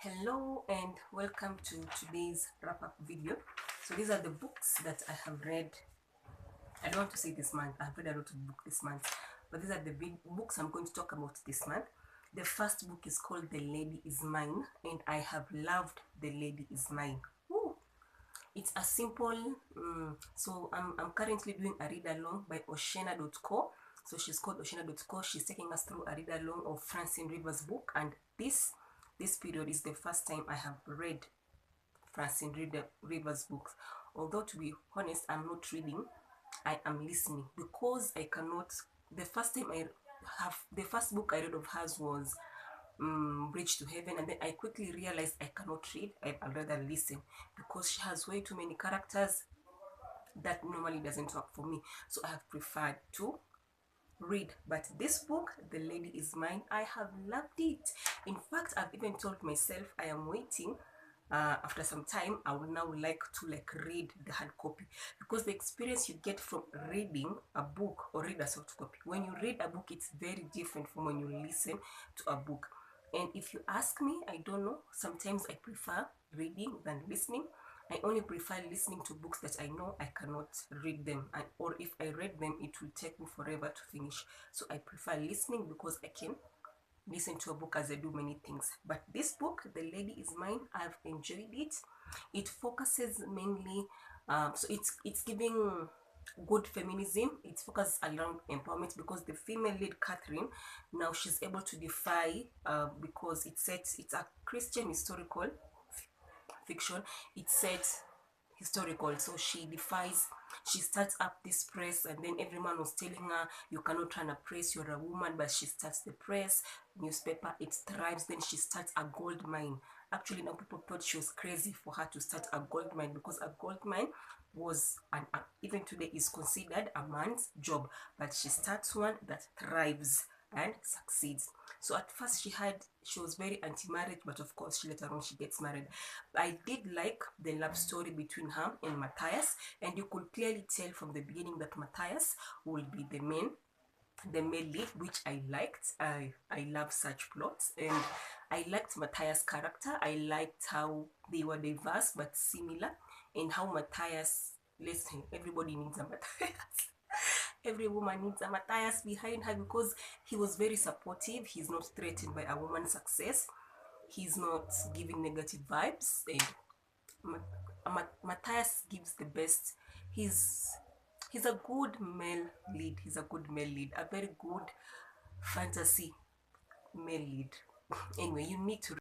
Hello and welcome to today's wrap-up video. So these are the books that I have read. I don't want to say this month. I've read a lot of books this month, but these are the big books I'm going to talk about this month. The first book is called The Lady Is Mine, and I have loved The Lady Is Mine. Woo! It's a simple, I'm currently doing a read along by Oshena.co. So she's called Oshena.co. She's taking us through a read along of Francine Rivers' book, and this period is the first time I have read Francine Rivers' books. Although to be honest, I'm not reading, I am listening because I cannot. The first time the first book I read of hers was Bridge to Heaven, and then I quickly realized I cannot read. I'd rather listen because she has way too many characters that normally doesn't work for me. So I have preferred to read. But this book, The Lady Is Mine, I have loved it. In fact, I've even told myself I am waiting. After some time, I would now like to read the hard copy, because the experience you get from reading a book or read a soft copy, when you read a book, it's very different from when you listen to a book. And if you ask me, I don't know, sometimes I prefer reading than listening. I only prefer listening to books that I know I cannot read them, or if I read them, it will take me forever to finish. So I prefer listening because I can listen to a book as I do many things. But this book, The Lady Is Mine, I've enjoyed it. It focuses mainly, so it's giving good feminism. It focuses around empowerment because the female lead, Catherine, now she's able to defy, because it's a Christian historical fiction. It's set historical, so she starts up this press, and then every man was telling her you cannot run a press, you're a woman, but she starts the press newspaper, it thrives. Then she starts a gold mine. Actually, now people thought she was crazy for her to start a gold mine, because a gold mine was even today is considered a man's job, but she starts one that thrives and succeeds. So at first she was very anti-marriage, but of course later on she gets married. I did like the love story between her and Matthias, and you could clearly tell from the beginning that Matthias will be the male lead, which I liked. I love such plots, and I liked Matthias' character. I liked how they were diverse but similar, and how Matthias, listen, everybody needs a Matthias. Every woman needs a Matthias behind her, because he was very supportive. He's not threatened by a woman's success. He's not giving negative vibes, and Matthias gives the best. He's a good male lead. He's a good male lead. A very good fantasy male lead. Anyway, you need to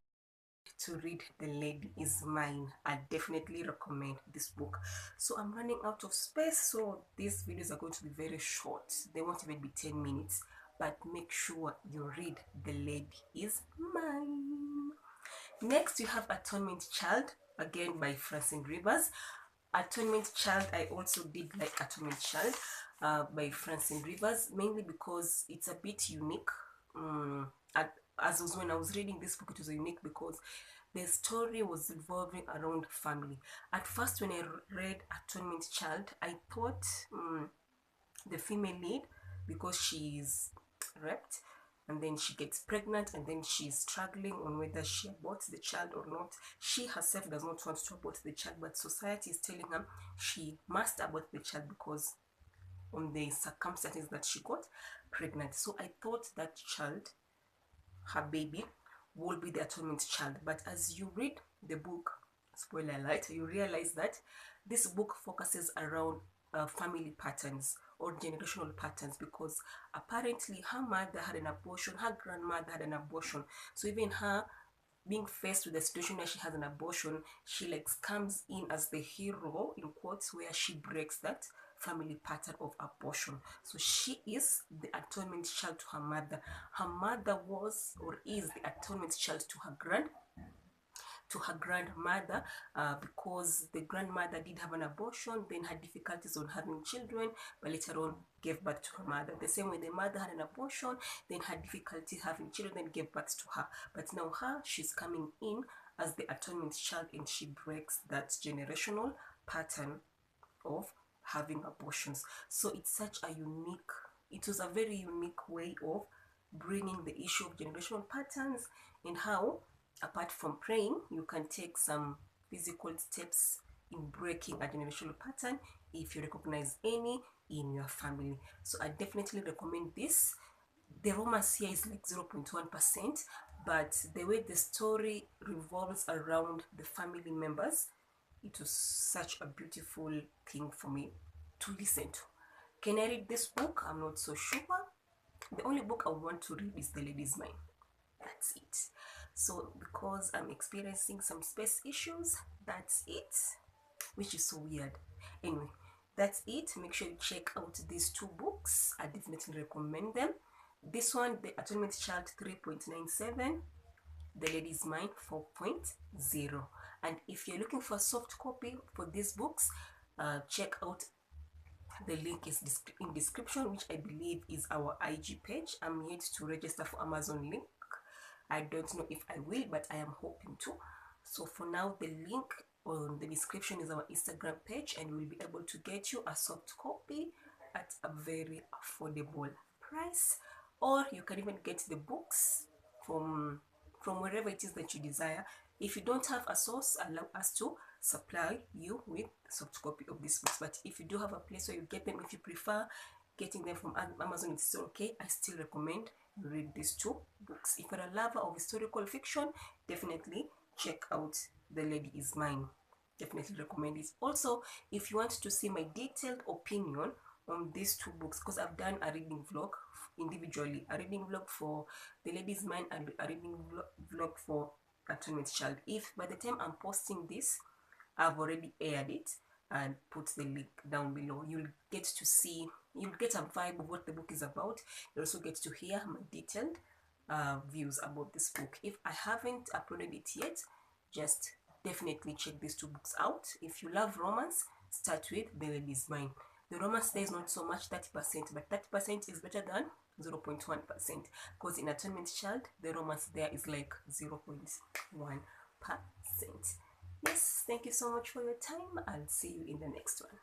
read The Lady Is Mine. I definitely recommend this book. So I'm running out of space, so these videos are going to be very short. They won't even be 10 minutes, but make sure you read The Lady Is Mine. Next, you have Atonement Child, again by Francine Rivers. Atonement Child, I also did like Atonement Child by Francine Rivers, mainly because it's a bit unique. As was when I was reading this book, it was unique because the story was revolving around family. At first, when I read Atonement Child, I thought the female lead, because she's raped and then she gets pregnant, and then she's struggling on whether she aborts the child or not. She herself does not want to abort the child, but society is telling her she must abort the child because on the circumstances that she got pregnant. So I thought that child, her baby, will be the atonement child. But as you read the book, spoiler alert, you realize that this book focuses around family patterns or generational patterns, because apparently her mother had an abortion, her grandmother had an abortion. So even her being faced with the situation where she has an abortion, she comes in as the hero in quotes, where she breaks that family pattern of abortion. So she is the atonement child to her mother. Her mother was or is the atonement child to her grandmother, because the grandmother did have an abortion, then had difficulties on having children, but later on gave birth to her mother. The same way the mother had an abortion, then had difficulty having children, then gave birth to her. But now she's coming in as the atonement child, and she breaks that generational pattern of having abortions. So it was a very unique way of bringing the issue of generational patterns, and how apart from praying, you can take some physical steps in breaking a generational pattern if you recognize any in your family. So I definitely recommend this. The romance here is like 0.1%, but the way the story revolves around the family members, it was such a beautiful thing for me to listen to. Can I read this book? I'm not so sure. The only book I want to read is The Lady's Mind. That's it. So because I'm experiencing some space issues, that's it, which is so weird. Anyway, that's it. Make sure you check out these two books. I definitely recommend them. This one, The Attainment Child 3.97, The Lady's Mind 4.0. And if you're looking for a soft copy for these books, check out the link is in description, which I believe is our IG page. I'm yet to register for Amazon link. I don't know if I will, but I am hoping to. So for now, the link on the description is our Instagram page, and we'll be able to get you a soft copy at a very affordable price. Or you can even get the books from wherever it is that you desire. If you don't have a source, allow us to supply you with a soft copy of these books. But if you do have a place where you get them, if you prefer getting them from Amazon, it's still okay. I still recommend you read these two books. If you're a lover of historical fiction, definitely check out The Lady Is Mine. Definitely recommend it. Also, if you want to see my detailed opinion on these two books, because I've done a reading vlog individually, a reading vlog for The Lady's Mind and a reading vlog for Attainment Child. If by the time I'm posting this, I've already aired it and put the link down below, you'll get to see, you'll get a vibe of what the book is about. You also get to hear my detailed views about this book. If I haven't uploaded it yet, just definitely check these two books out. If you love romance, start with The Lady's Mind. The romance there is not so much 30%, but 30% is better than 0.1%, because in Attainment Child, the romance there is like 0.1%. Yes, thank you so much for your time. I'll see you in the next one.